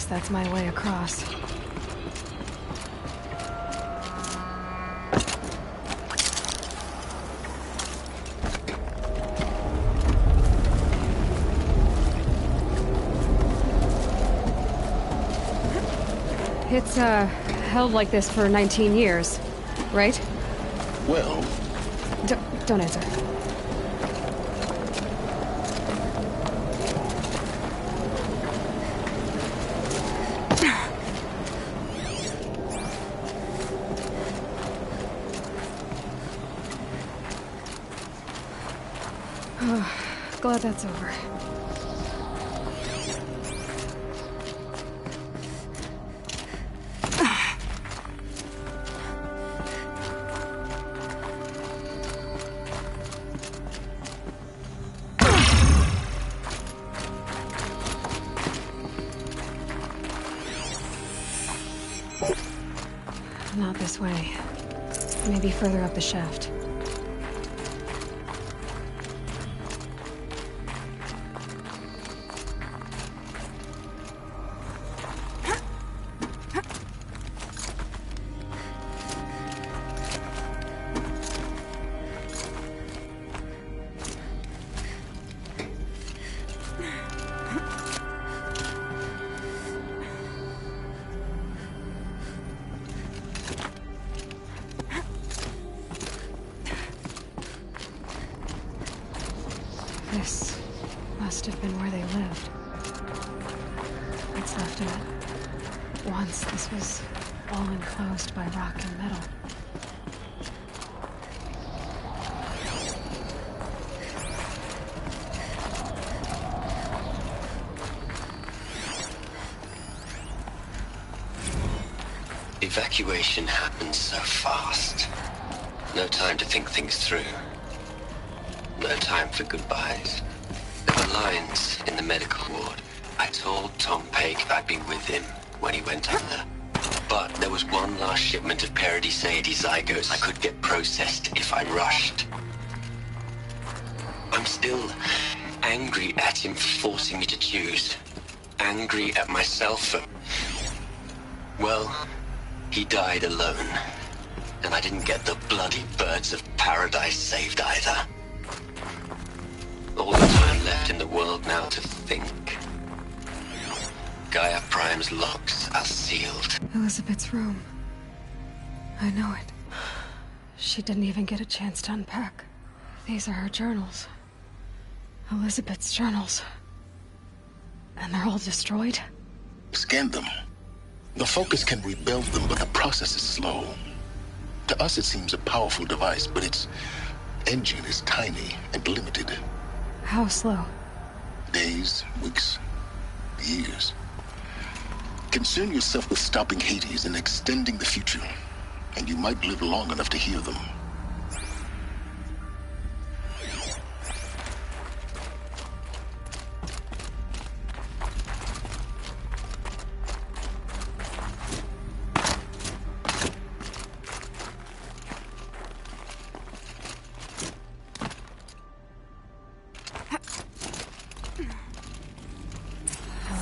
Guess that's my way across. It's, held like this for 19 years, right? Well... Don't answer. Glad that's over. Not this way. Maybe further up the shaft. This must have been where they lived. What's left of it. Once this was all enclosed by rock and metal. Evacuation happened so fast. No time to think things through. No time for goodbyes. There were lines in the medical ward. I told Tom Paik I'd be with him when he went under. But there was one last shipment of Paradis-Sade zygotes I could get processed if I rushed. I'm still angry at him for forcing me to choose. Angry at myself for... Well, he died alone. And I didn't get the bloody birds of paradise saved either. All the time left in the world now to think. Gaia Prime's locks are sealed. Elizabeth's room. I know it. She didn't even get a chance to unpack. These are her journals. Elizabeth's journals. And they're all destroyed? Scan them. The Focus can rebuild them, but the process is slow. To us it seems a powerful device, but its engine is tiny and limited. How slow? Days, weeks, years. Concern yourself with stopping Hades and extending the future, and you might live long enough to hear them.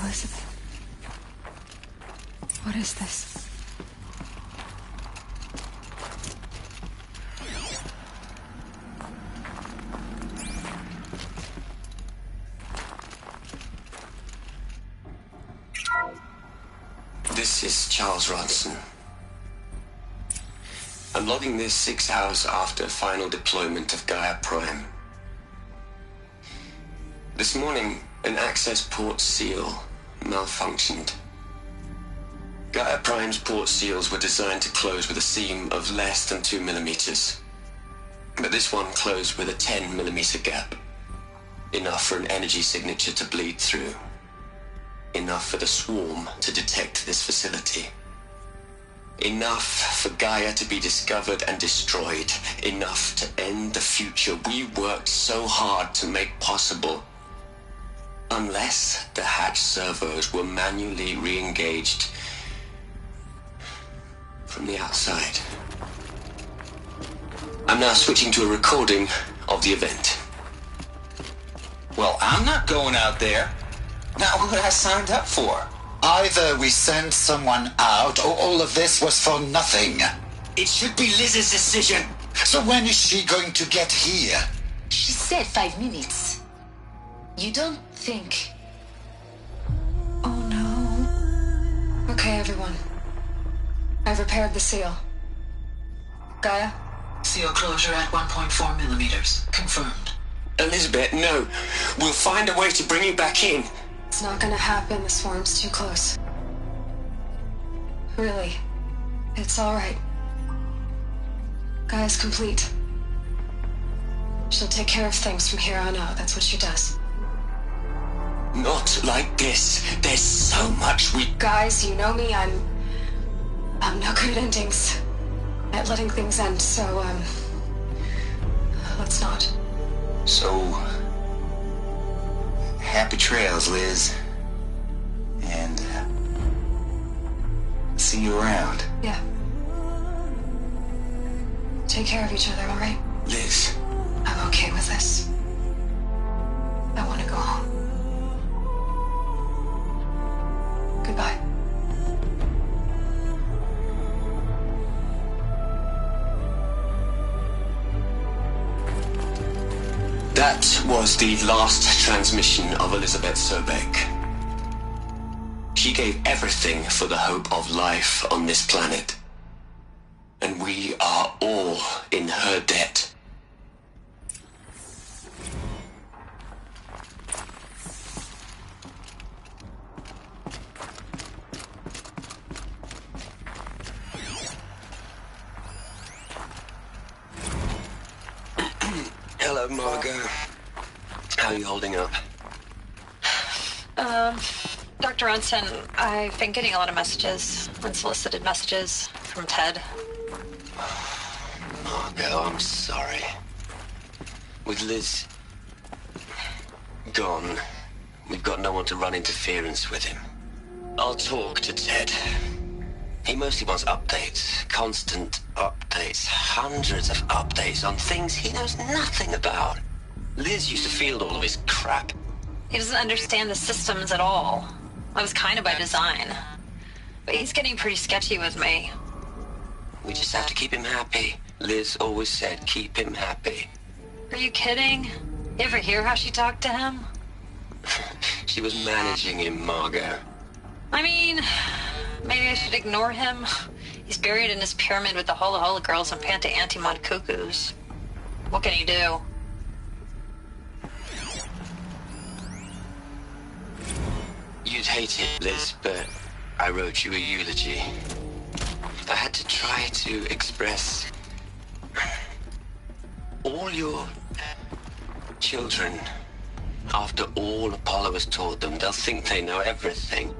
Elizabeth. What is this? This is Charles Ronson. I'm logging this 6 hours after final deployment of Gaia Prime. This morning, an access port seal malfunctioned. Gaia Prime's port seals were designed to close with a seam of less than 2 millimeters. But this one closed with a 10 millimeter gap. Enough for an energy signature to bleed through. Enough for the swarm to detect this facility. Enough for Gaia to be discovered and destroyed. Enough to end the future we worked so hard to make possible. Unless the hatch servos were manually re-engaged from the outside. I'm now switching to a recording of the event. Well, I'm not going out there. Not what I signed up for. Either we send someone out, or all of this was for nothing. It should be Liz's decision. So when is she going to get here? She said 5 minutes. You don't think... Oh no. Okay, everyone. I've repaired the seal. Gaia? Seal closure at 1.4 millimeters. Confirmed. Elizabeth, no. We'll find a way to bring you back in. It's not gonna happen. The swarm's too close. Really. It's alright. Gaia's complete. She'll take care of things from here on out. That's what she does. Not like this. There's so much we... Guys, you know me. I'm no good at endings. At letting things end, so, let's not. So... happy trails, Liz. And, see you around. Yeah. Take care of each other, alright? Liz. I'm okay with this. I want to go home. Goodbye. That was the last transmission of Elizabeth Sobeck. She gave everything for the hope of life on this planet. And we are all in her debt. Hello, Margot. How are you holding up? Dr. Ronson, I've been getting a lot of messages, unsolicited messages from Ted. Margot, I'm sorry. With Liz gone, we've got no one to run interference with him. I'll talk to Ted. He mostly wants updates, constant updates, hundreds of updates on things he knows nothing about. Liz used to field all of his crap. He doesn't understand the systems at all. That was kind of by design. But he's getting pretty sketchy with me. We just have to keep him happy. Liz always said, keep him happy. Are you kidding? You ever hear how she talked to him? She was managing him, Margot. I mean, maybe I should ignore him. He's buried in his pyramid with the Hola Hola girls and Panta Antimod cuckoos. What can he do? You'd hate it, Liz, but I wrote you a eulogy. I had to try to express all your children. After all Apollo has taught them, they'll think they know everything.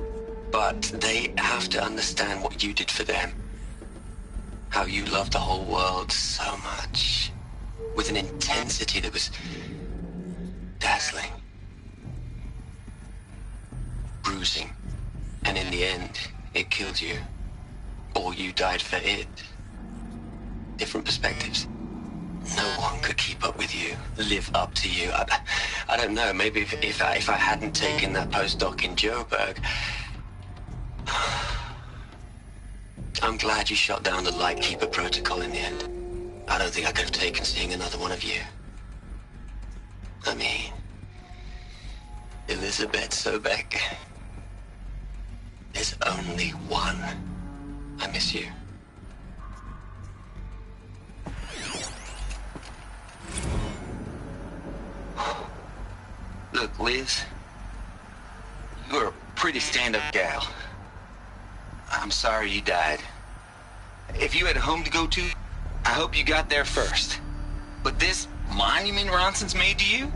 But they have to understand what you did for them. How you loved the whole world so much. With an intensity that was dazzling. Bruising. And in the end, it killed you. Or you died for it. Different perspectives. No one could keep up with you, live up to you. I don't know, maybe if I hadn't taken that postdoc in Joburg. I'm glad you shot down the Lightkeeper protocol in the end. I don't think I could have taken seeing another one of you. I mean, Elizabeth Sobeck. There's only one. I miss you. Look, Liz, you're a pretty stand-up gal. I'm sorry you died. If you had a home to go to, I hope you got there first. But this monument Ronson's made to you?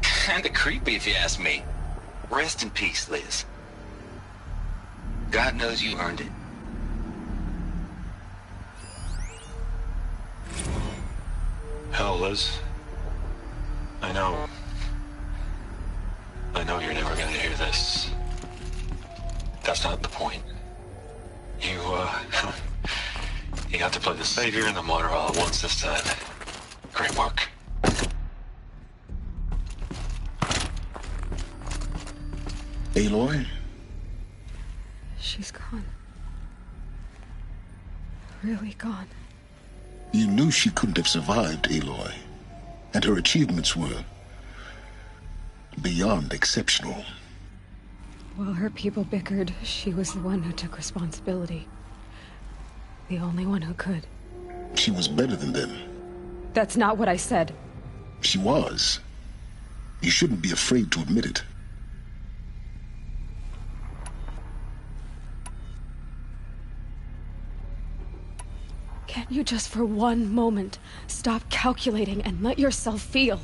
Kinda creepy if you ask me. Rest in peace, Liz. God knows you earned it. Hell, Liz. I know you're never gonna hear this. That's not the point. You got to play the savior and the martyr all at once this time. Great work. Aloy, She's gone. Really gone. You knew she couldn't have survived, Aloy. And her achievements were beyond exceptional. While her people bickered, she was the one who took responsibility. The only one who could. She was better than them. That's not what I said. She was. You shouldn't be afraid to admit it. Can't you just for one moment stop calculating and let yourself feel?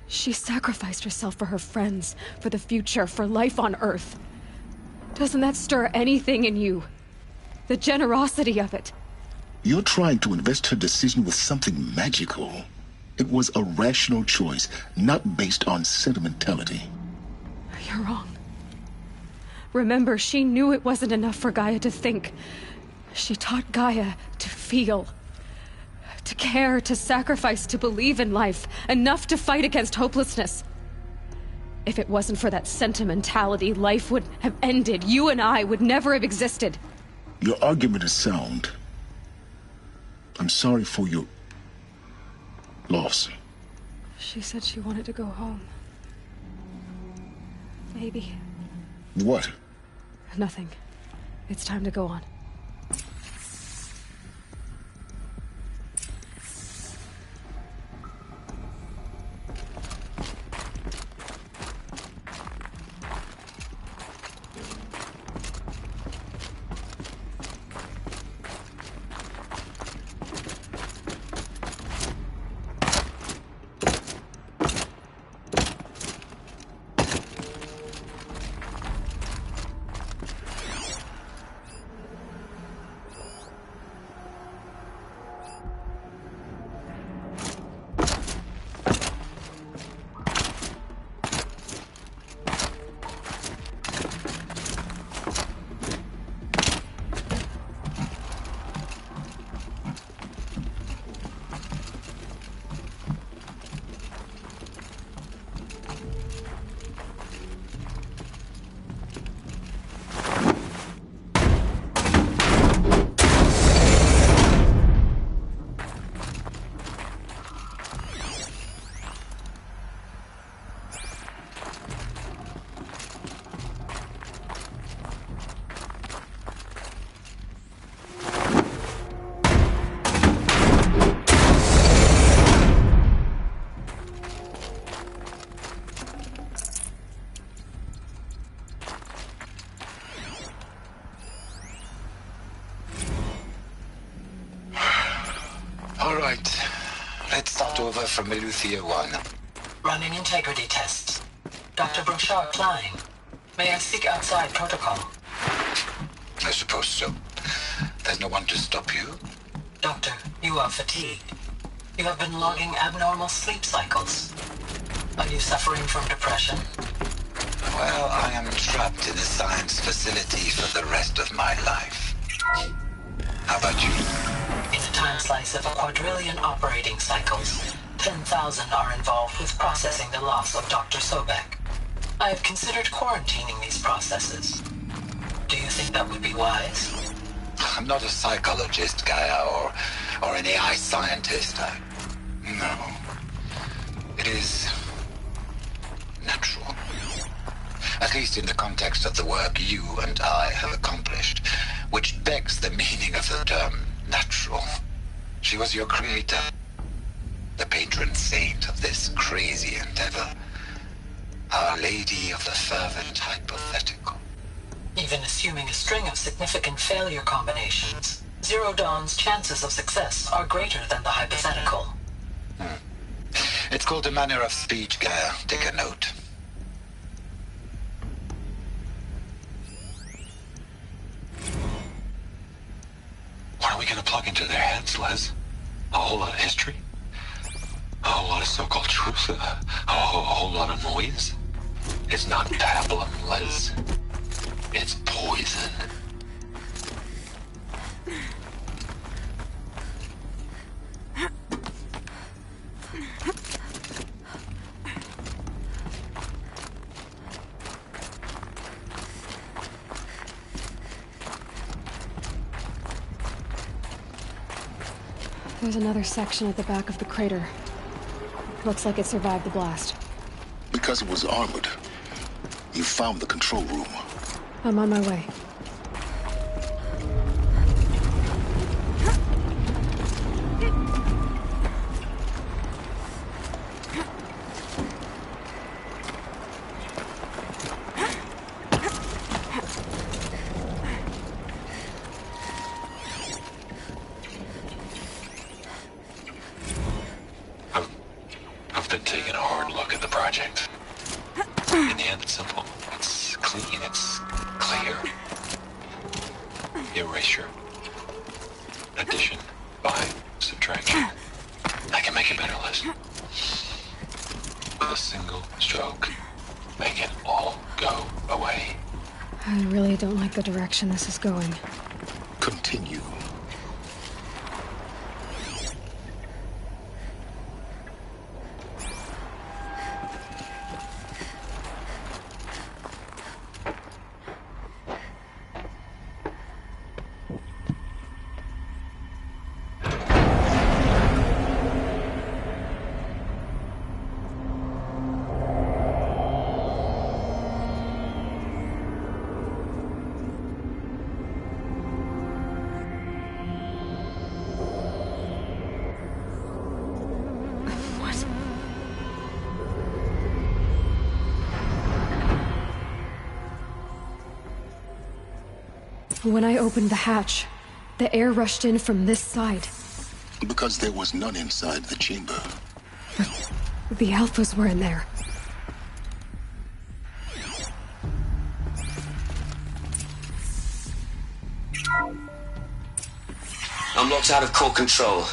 She sacrificed herself for her friends, for the future, for life on Earth. Doesn't that stir anything in you? The generosity of it. You're trying to invest her decision with something magical. It was a rational choice, not based on sentimentality. You're wrong. Remember, she knew it wasn't enough for Gaia to think. She taught Gaia to feel. To care, to sacrifice, to believe in life. Enough to fight against hopelessness. If it wasn't for that sentimentality, life would have ended. You and I would never have existed. Your argument is sound. I'm sorry for your loss. She said she wanted to go home. Maybe. What? Nothing. It's time to go on. All right. Let's start over from Eleuthia 1. Running integrity tests. Dr. Brochard Klein. May I seek outside protocol? I suppose so. There's no one to stop you. Doctor, you are fatigued. You have been logging abnormal sleep cycles. Are you suffering from depression? Well, I am trapped in a science facility for the rest of my life. How about you? In a time slice of 1,000,000,000 operating cycles, 10,000 are involved with processing the loss of Dr. Sobek. I have considered quarantining these processes. Do you think that would be wise? I'm not a psychologist, Gaia, or an AI scientist. No. It is natural. At least in the context of the work you and I have accomplished, which begs the meaning of the term natural. She was your creator, the patron saint of this crazy endeavor, Our Lady of the Fervent Hypothetical. Even assuming a string of significant failure combinations, Zero Dawn's chances of success are greater than the hypothetical. It's called a manner of speech, Gaia. Take a note. What are we gonna plug into their heads, Les? A whole lot of history? A whole lot of so-called truth? A whole lot of noise? It's not pablum, Les. It's poison. There's another section at the back of the crater. Looks like it survived the blast. Because it was armored. You found the control room. I'm on my way. I've been taking a hard look at the project. In the end, it's simple. It's clean. It's clear. Erasure. Addition. By subtraction. I can make it better, Liz. With a single stroke. Make it all go away. I really don't like the direction this is going. Continue. When I opened the hatch, the air rushed in from this side. Because there was none inside the chamber. But the Alphas were in there. I'm locked out of core control.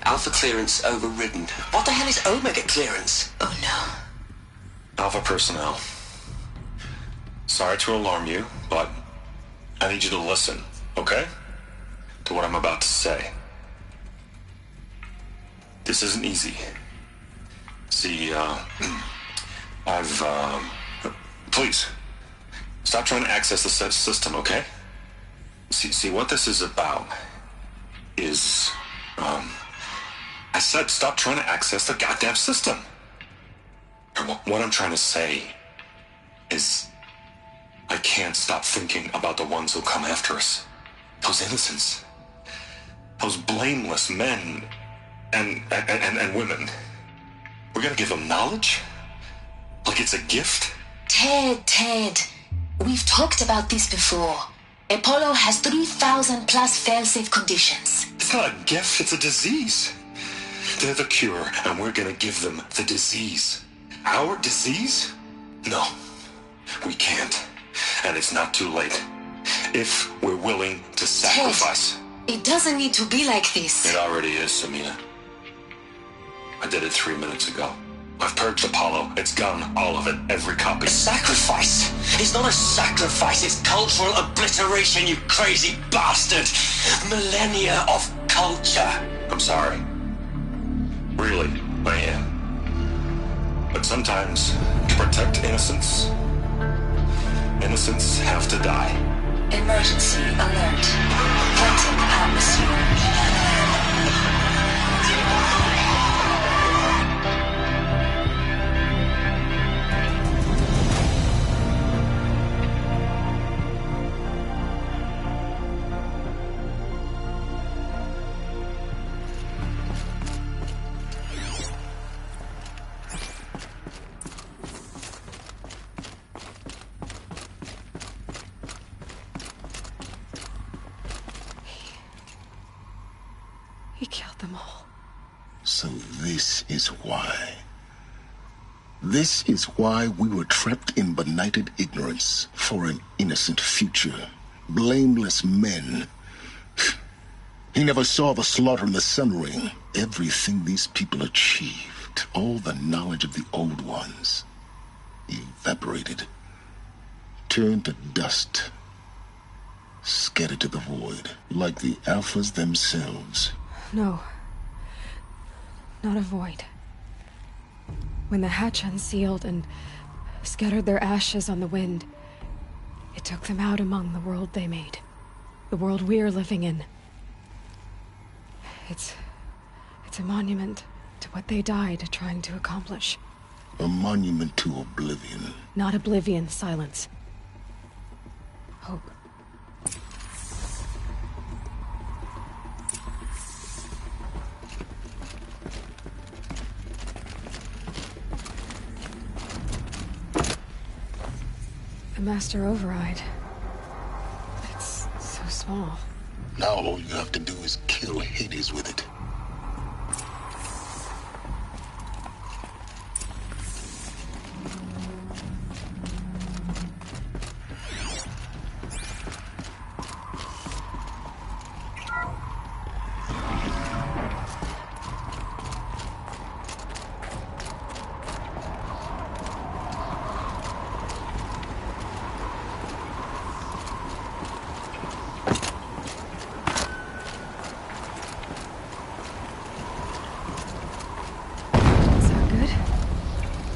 Alpha clearance overridden. What the hell is Omega clearance? Oh no. Alpha personnel. Sorry to alarm you, but I need you to listen, okay? To what I'm about to say. This isn't easy. See, please, stop trying to access the system, okay? See, what this is about is, I said stop trying to access the goddamn system. What I'm trying to say is I can't stop thinking about the ones who come after us. Those innocents. Those blameless men and women. We're gonna give them knowledge? Like it's a gift? Ted. We've talked about this before. Apollo has 3,000 plus fail-safe conditions. It's not a gift, it's a disease. They're the cure, and we're gonna give them the disease. Our disease? No, we can't. And it's not too late. If we're willing to sacrifice. Ted, it doesn't need to be like this. It already is, Samina. I did it 3 minutes ago. I've purged Apollo. It's gone, all of it, every copy. A sacrifice? It's not a sacrifice, it's cultural obliteration, you crazy bastard! Millennia of culture! I'm sorry. Really, I am. But sometimes, to protect innocence, innocents have to die. Emergency alert. Pointing atmosphere. He killed them all. So this is why. This is why we were trapped in benighted ignorance for an innocent future. Blameless men. He never saw the slaughter in the Sun Ring. Everything these people achieved, all the knowledge of the old ones, evaporated, turned to dust, scattered to the void, like the Alphas themselves. No. Not a void. When the hatch unsealed and scattered their ashes on the wind, it took them out among the world they made. The world we're living in. It's It's a monument to what they died trying to accomplish. A monument to oblivion. Not oblivion, silence. Hope. The Master Override. It's so small. Now all you have to do is kill Hades with it.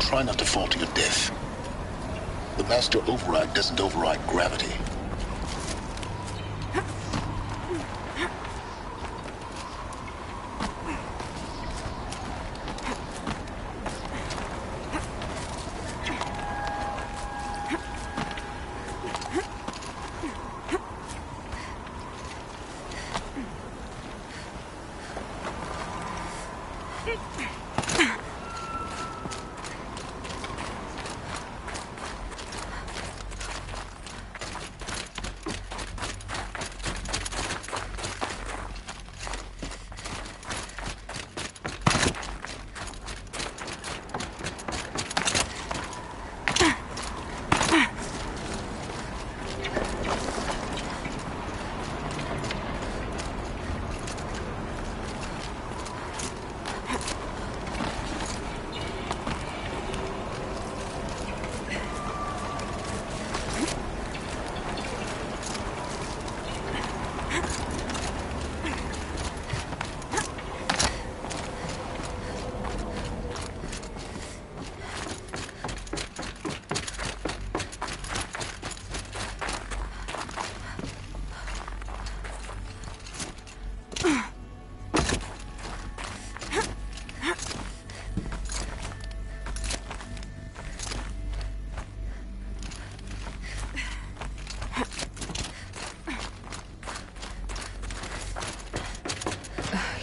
Try not to fall to your death. The Master Override doesn't override gravity.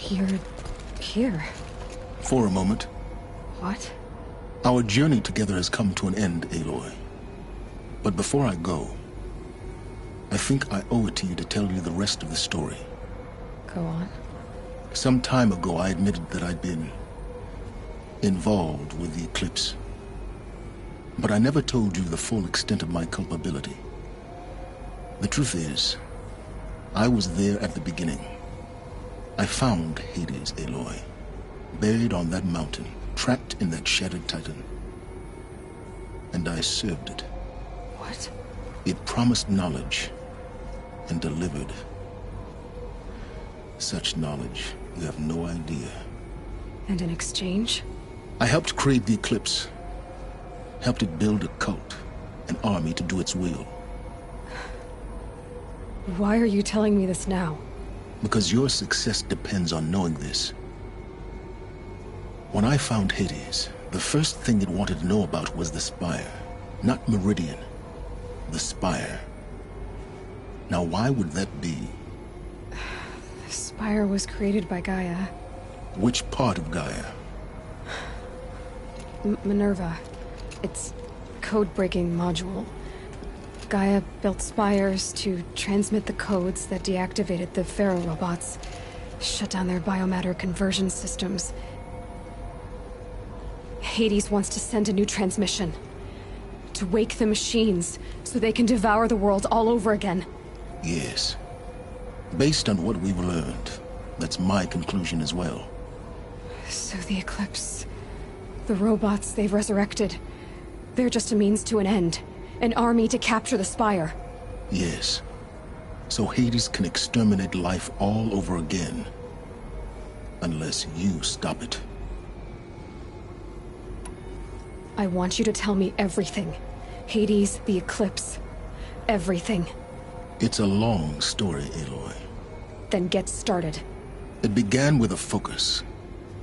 You're here. For a moment. What? Our journey together has come to an end, Aloy. But before I go, I think I owe it to you to tell you the rest of the story. Go on. Some time ago, I admitted that I'd been involved with the eclipse. But I never told you the full extent of my culpability. The truth is, I was there at the beginning. I found Hades, Aloy, buried on that mountain, trapped in that shattered titan. And I served it. What? It promised knowledge and delivered. Such knowledge, you have no idea. And in exchange? I helped create the eclipse. Helped it build a cult, an army to do its will. Why are you telling me this now? Because your success depends on knowing this. When I found Hades, the first thing it wanted to know about was the Spire. Not Meridian. The Spire. Now why would that be? The Spire was created by Gaia. Which part of Gaia? Minerva. Its code-breaking module. Gaia built spires to transmit the codes that deactivated the Pharaoh robots, shut down their biomatter conversion systems. Hades wants to send a new transmission. To wake the machines, so they can devour the world all over again. Yes. Based on what we've learned, that's my conclusion as well. So the Eclipse... the robots they've resurrected... they're just a means to an end. An army to capture the Spire. Yes. So Hades can exterminate life all over again. Unless you stop it. I want you to tell me everything. Hades, the Eclipse. Everything. It's a long story, Aloy. Then get started. It began with a focus.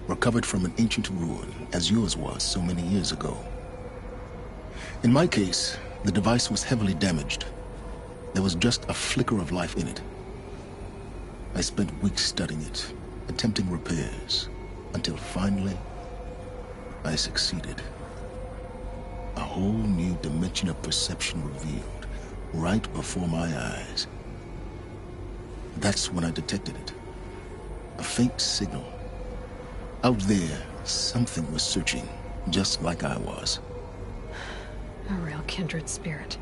recovered from an ancient ruin, as yours was so many years ago. In my case, the device was heavily damaged. There was just a flicker of life in it. I spent weeks studying it, attempting repairs, until finally, I succeeded. A whole new dimension of perception revealed, right before my eyes. That's when I detected it. A faint signal. Out there, something was searching, just like I was. A real kindred spirit.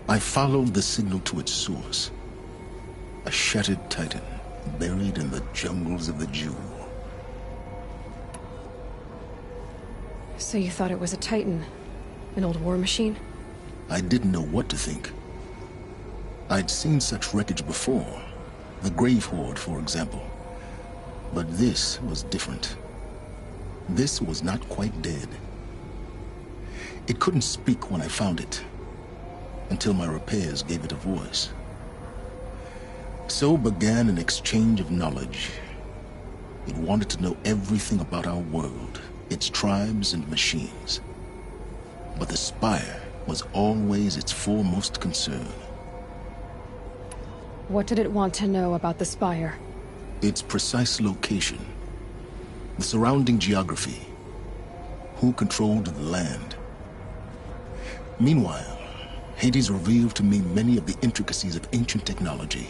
I followed the signal to its source. A shattered titan, buried in the jungles of the Jewel. So you thought it was a titan? An old war machine? I didn't know what to think. I'd seen such wreckage before. The Grave Horde, for example. But this was different. This was not quite dead. It couldn't speak when I found it, until my repairs gave it a voice. So began an exchange of knowledge. It wanted to know everything about our world, its tribes and machines. But the Spire was always its foremost concern. What did it want to know about the Spire? Its precise location, the surrounding geography, who controlled the land. Meanwhile, Hades revealed to me many of the intricacies of ancient technology.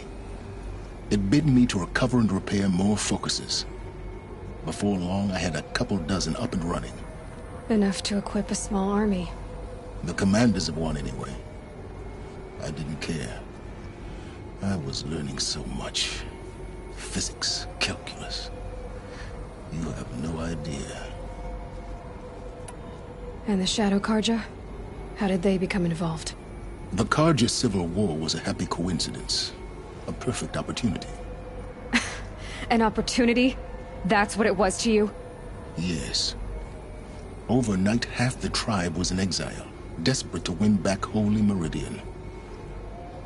It bid me to recover and repair more focuses. Before long, I had a couple dozen up and running. Enough to equip a small army. The commanders of one, anyway. I didn't care. I was learning so much. Physics, calculus. You have no idea. And the Shadow Karja? How did they become involved? The Karja civil war was a happy coincidence. A perfect opportunity. An opportunity? That's what it was to you? Yes. Overnight, half the tribe was in exile, desperate to win back Holy Meridian.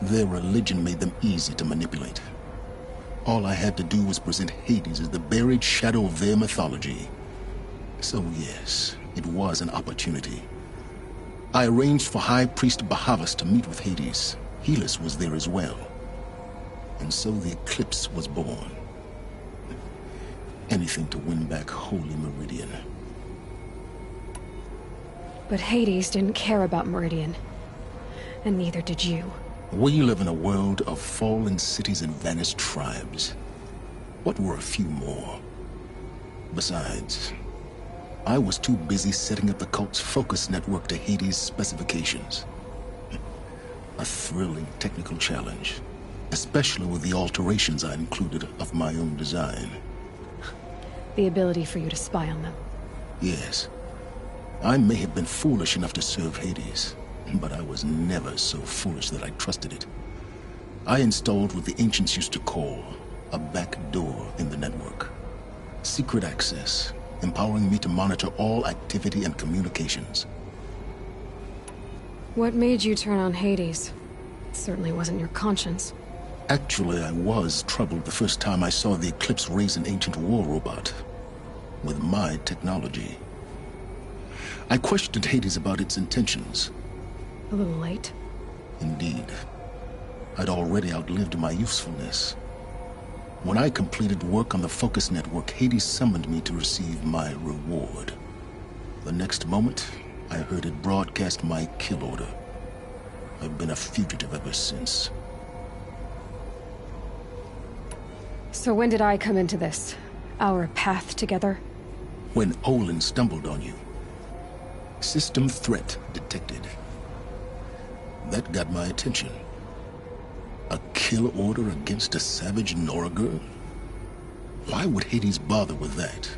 Their religion made them easy to manipulate. All I had to do was present Hades as the buried shadow of their mythology. So yes, it was an opportunity. I arranged for High Priest Bahavas to meet with Hades. Helis was there as well. And so the eclipse was born. Anything to win back Holy Meridian. But Hades didn't care about Meridian. And neither did you. We live in a world of fallen cities and vanished tribes. What were a few more? Besides, I was too busy setting up the cult's focus network to Hades' specifications. A thrilling technical challenge, especially with the alterations I included of my own design. The ability for you to spy on them. Yes. I may have been foolish enough to serve Hades, but I was never so foolish that I trusted it. I installed what the ancients used to call a back door in the network. Secret access, empowering me to monitor all activity and communications. What made you turn on Hades? It certainly wasn't your conscience. Actually, I was troubled the first time I saw the Eclipse raise an ancient war robot. With my technology. I questioned Hades about its intentions. A little late? Indeed. I'd already outlived my usefulness. When I completed work on the Focus Network, Hades summoned me to receive my reward. The next moment, I heard it broadcast my kill order. I've been a fugitive ever since. So when did I come into this? Our path together? When Olin stumbled on you. System threat detected. That got my attention. A kill order against a savage Nora girl? Why would Hades bother with that?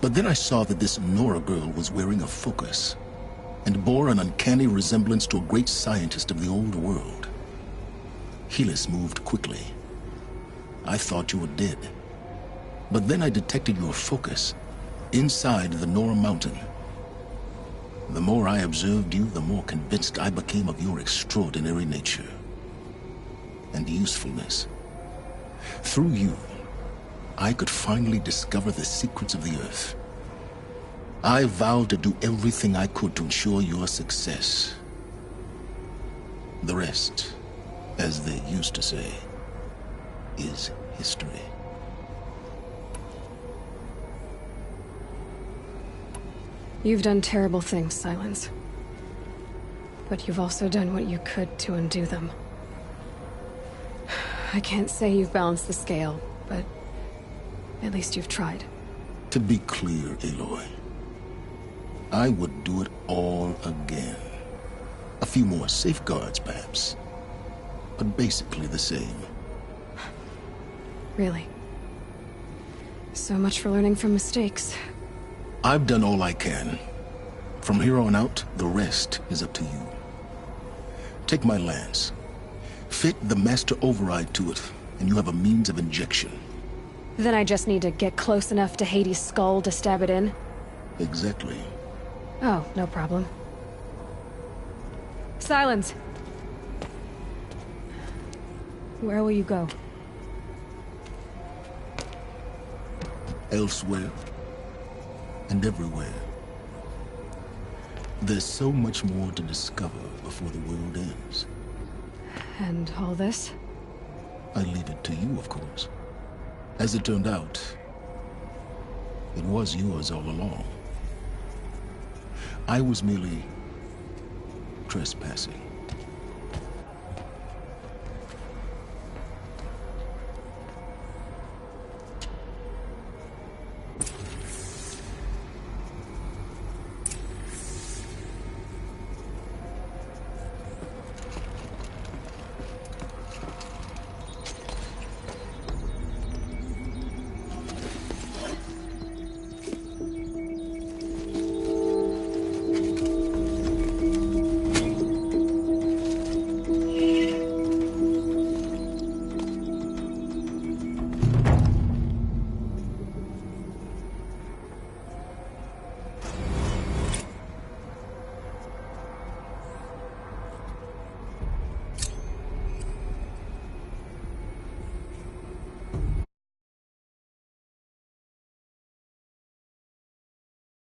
But then I saw that this Nora girl was wearing a focus, and bore an uncanny resemblance to a great scientist of the old world. Helis moved quickly. I thought you were dead. But then I detected your focus, inside the Nora mountain. The more I observed you, the more convinced I became of your extraordinary nature. And usefulness. Through you, I could finally discover the secrets of the Earth. I vowed to do everything I could to ensure your success. The rest, as they used to say, is history. You've done terrible things, Silence. But you've also done what you could to undo them. I can't say you've balanced the scale, but at least you've tried. To be clear, Aloy, I would do it all again. A few more safeguards, perhaps, but basically the same. Really? So much for learning from mistakes. I've done all I can. From here on out, the rest is up to you. Take my lance. Fit the master override to it, and you have a means of injection. Then I just need to get close enough to Hades' skull to stab it in? Exactly. Oh, no problem. Silence! Where will you go? Elsewhere. And everywhere. There's so much more to discover before the world ends. And all this? I leave it to you, of course. As it turned out, it was yours all along. I was merely trespassing.